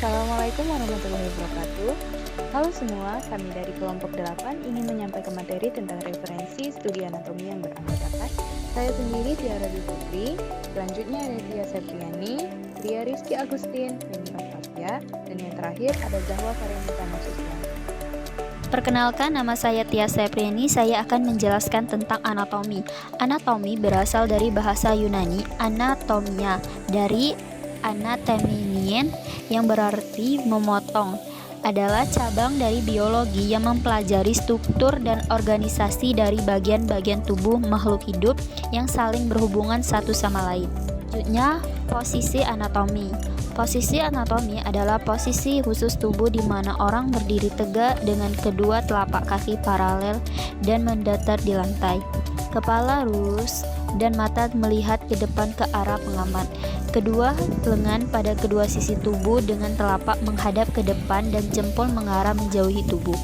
Assalamualaikum warahmatullahi wabarakatuh. Halo semua, kami dari kelompok 8 ingin menyampaikan materi tentang referensi studi anatomi yang beranggotakan saya sendiri, Tiara Dwi Putri, selanjutnya ada Tia Septriani, Ria Rizky Agustin, Feni Octavia, dan yang terakhir ada Zahwa Karenita Nasution. Perkenalkan, nama saya Tia Septriani. Saya akan menjelaskan tentang anatomi. Anatomi berasal dari bahasa Yunani anatomia, dari anateminin yang berarti memotong. Adalah cabang dari biologi yang mempelajari struktur dan organisasi dari bagian-bagian tubuh makhluk hidup yang saling berhubungan satu sama lain. Selanjutnya, posisi anatomi. Posisi anatomi adalah posisi khusus tubuh di mana orang berdiri tegak dengan kedua telapak kaki paralel dan mendatar di lantai. Kepala lurus dan mata melihat ke depan ke arah pengamat. Kedua lengan pada kedua sisi tubuh dengan telapak menghadap ke depan dan jempol mengarah menjauhi tubuh.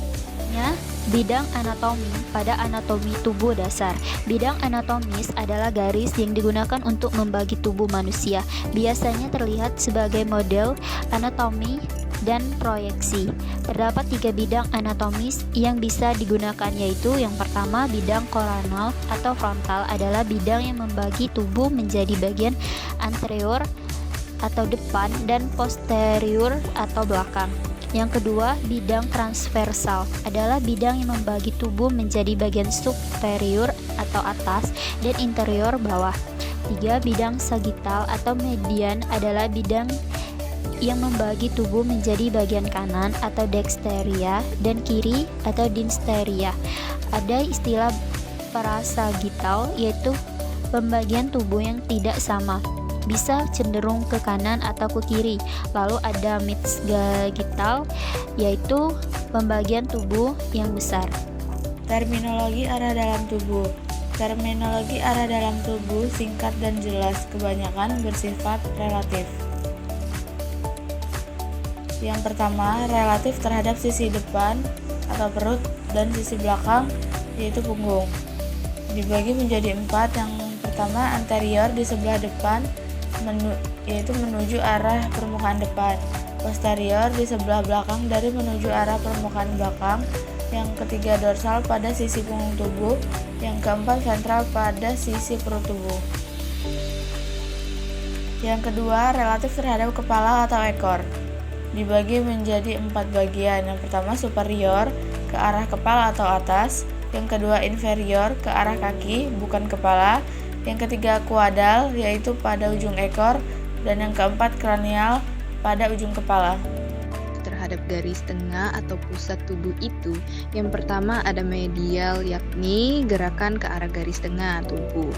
Bidang anatomi pada anatomi tubuh dasar. Bidang anatomis adalah garis yang digunakan untuk membagi tubuh manusia. Biasanya terlihat sebagai model anatomi dan proyeksi. Terdapat 3 bidang anatomis yang bisa digunakan, yaitu yang pertama, bidang koronal atau frontal adalah bidang yang membagi tubuh menjadi bagian anterior atau depan dan posterior atau belakang. Yang kedua, bidang transversal adalah bidang yang membagi tubuh menjadi bagian superior atau atas dan interior bawah. 3. Bidang sagittal atau median adalah bidang yang membagi tubuh menjadi bagian kanan atau dexteria dan kiri atau dinsteria. Ada istilah parasagittal, yaitu pembagian tubuh yang tidak sama, bisa cenderung ke kanan atau ke kiri. Lalu ada midsagital, yaitu pembagian tubuh yang besar. Terminologi arah dalam tubuh. Terminologi arah dalam tubuh singkat dan jelas, kebanyakan bersifat relatif. Yang pertama, relatif terhadap sisi depan atau perut dan sisi belakang, yaitu punggung. Dibagi menjadi 4. Yang pertama, anterior di sebelah depan, yaitu menuju arah permukaan depan. Posterior di sebelah belakang dari menuju arah permukaan belakang. Yang ketiga, dorsal pada sisi punggung tubuh. Yang keempat, ventral pada sisi perut tubuh. Yang kedua, relatif terhadap kepala atau ekor. Dibagi menjadi 4 bagian. Yang pertama, superior ke arah kepala atau atas. Yang kedua, inferior ke arah kaki bukan kepala. Yang ketiga, kuadal, yaitu pada ujung ekor. Dan yang keempat, kranial, pada ujung kepala. Terhadap garis tengah atau pusat tubuh itu, yang pertama ada medial, yakni gerakan ke arah garis tengah tubuh.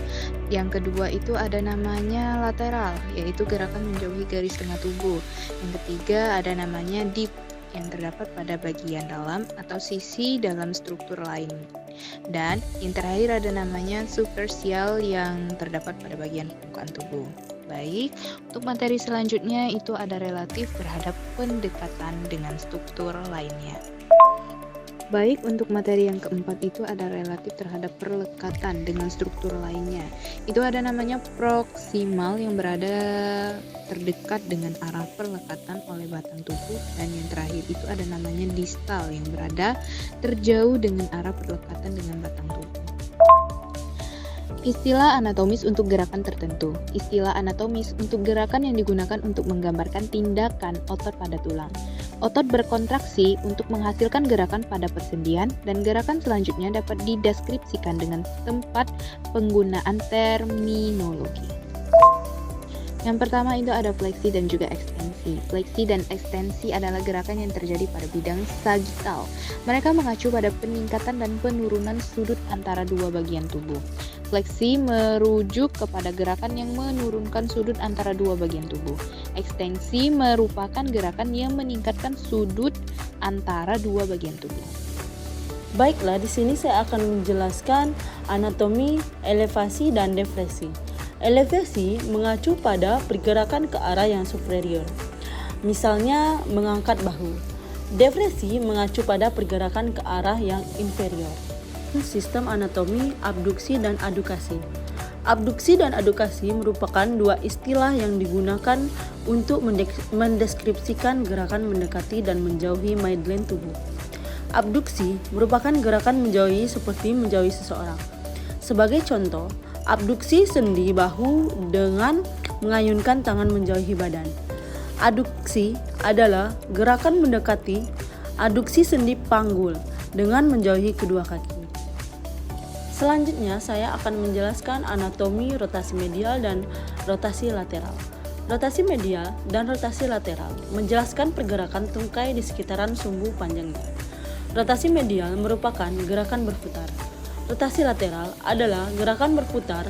Yang kedua itu ada namanya lateral, yaitu gerakan menjauhi garis tengah tubuh. Yang ketiga ada namanya deep, yang terdapat pada bagian dalam atau sisi dalam struktur lain. Dan yang terakhir ada namanya superficial, yang terdapat pada bagian permukaan tubuh. Baik, untuk materi selanjutnya itu ada relatif terhadap pendekatan dengan struktur lainnya. Baik, untuk materi yang keempat itu ada relatif terhadap perlekatan dengan struktur lainnya. Itu ada namanya proksimal, yang berada terdekat dengan arah perlekatan oleh batang tubuh. Dan yang terakhir itu ada namanya distal, yang berada terjauh dengan arah perlekatan dengan batang tubuh. Istilah anatomis untuk gerakan tertentu. Istilah anatomis untuk gerakan yang digunakan untuk menggambarkan tindakan otot pada tulang. Otot berkontraksi untuk menghasilkan gerakan pada persendian, dan gerakan selanjutnya dapat dideskripsikan dengan tempat penggunaan terminologi. Yang pertama itu ada fleksi dan juga ekstensi. Fleksi dan ekstensi adalah gerakan yang terjadi pada bidang sagittal. Mereka mengacu pada peningkatan dan penurunan sudut antara dua bagian tubuh. Fleksi merujuk kepada gerakan yang menurunkan sudut antara dua bagian tubuh. Ekstensi merupakan gerakan yang meningkatkan sudut antara dua bagian tubuh. Baiklah, di sini saya akan menjelaskan anatomi elevasi dan depresi. Elevasi mengacu pada pergerakan ke arah yang superior. Misalnya mengangkat bahu. Depresi mengacu pada pergerakan ke arah yang inferior. Sistem anatomi abduksi dan adukasi. Abduksi dan adukasi merupakan dua istilah yang digunakan untuk mendeskripsikan gerakan mendekati dan menjauhi midline tubuh. Abduksi merupakan gerakan menjauhi seperti menjauhi seseorang. Sebagai contoh, abduksi sendi bahu dengan mengayunkan tangan menjauhi badan. Aduksi adalah gerakan mendekati aduksi sendi panggul dengan menjauhi kedua kaki. Selanjutnya, saya akan menjelaskan anatomi rotasi medial dan rotasi lateral. Rotasi medial dan rotasi lateral menjelaskan pergerakan tungkai di sekitaran sumbu panjangnya. Rotasi medial merupakan gerakan berputar. Rotasi lateral adalah gerakan berputar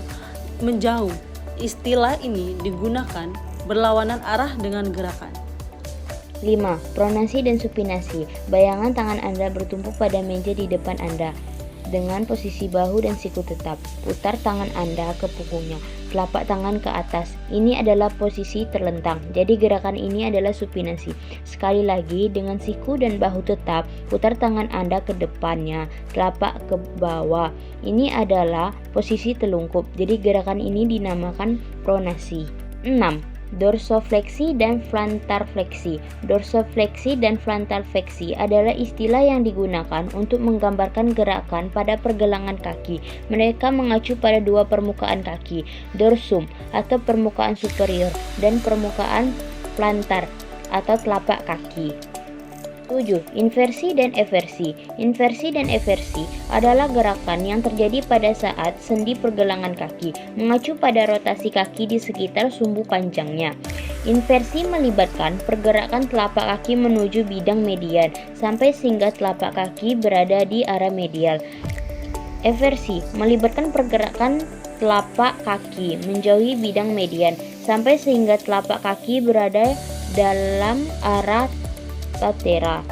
menjauh. Istilah ini digunakan berlawanan arah dengan gerakan. 5. Pronasi dan supinasi. Bayangan tangan Anda bertumpuk pada meja di depan Anda dengan posisi bahu dan siku tetap. Putar tangan Anda ke punggungnya, telapak tangan ke atas. Ini adalah posisi terlentang. Jadi gerakan ini adalah supinasi. Sekali lagi, dengan siku dan bahu tetap, putar tangan Anda ke depannya, telapak ke bawah. Ini adalah posisi telungkup. Jadi gerakan ini dinamakan pronasi. 6. Dorsofleksi dan plantarfleksi. Dorsofleksi dan plantarfleksi adalah istilah yang digunakan untuk menggambarkan gerakan pada pergelangan kaki. Mereka mengacu pada dua permukaan kaki, dorsum atau permukaan superior dan permukaan plantar atau telapak kaki. 7. Inversi dan eversi. Inversi dan eversi adalah gerakan yang terjadi pada saat sendi pergelangan kaki mengacu pada rotasi kaki di sekitar sumbu panjangnya. Inversi melibatkan pergerakan telapak kaki menuju bidang median sampai sehingga telapak kaki berada di arah medial. Eversi melibatkan pergerakan telapak kaki menjauhi bidang median sampai sehingga telapak kaki berada dalam arah lateral.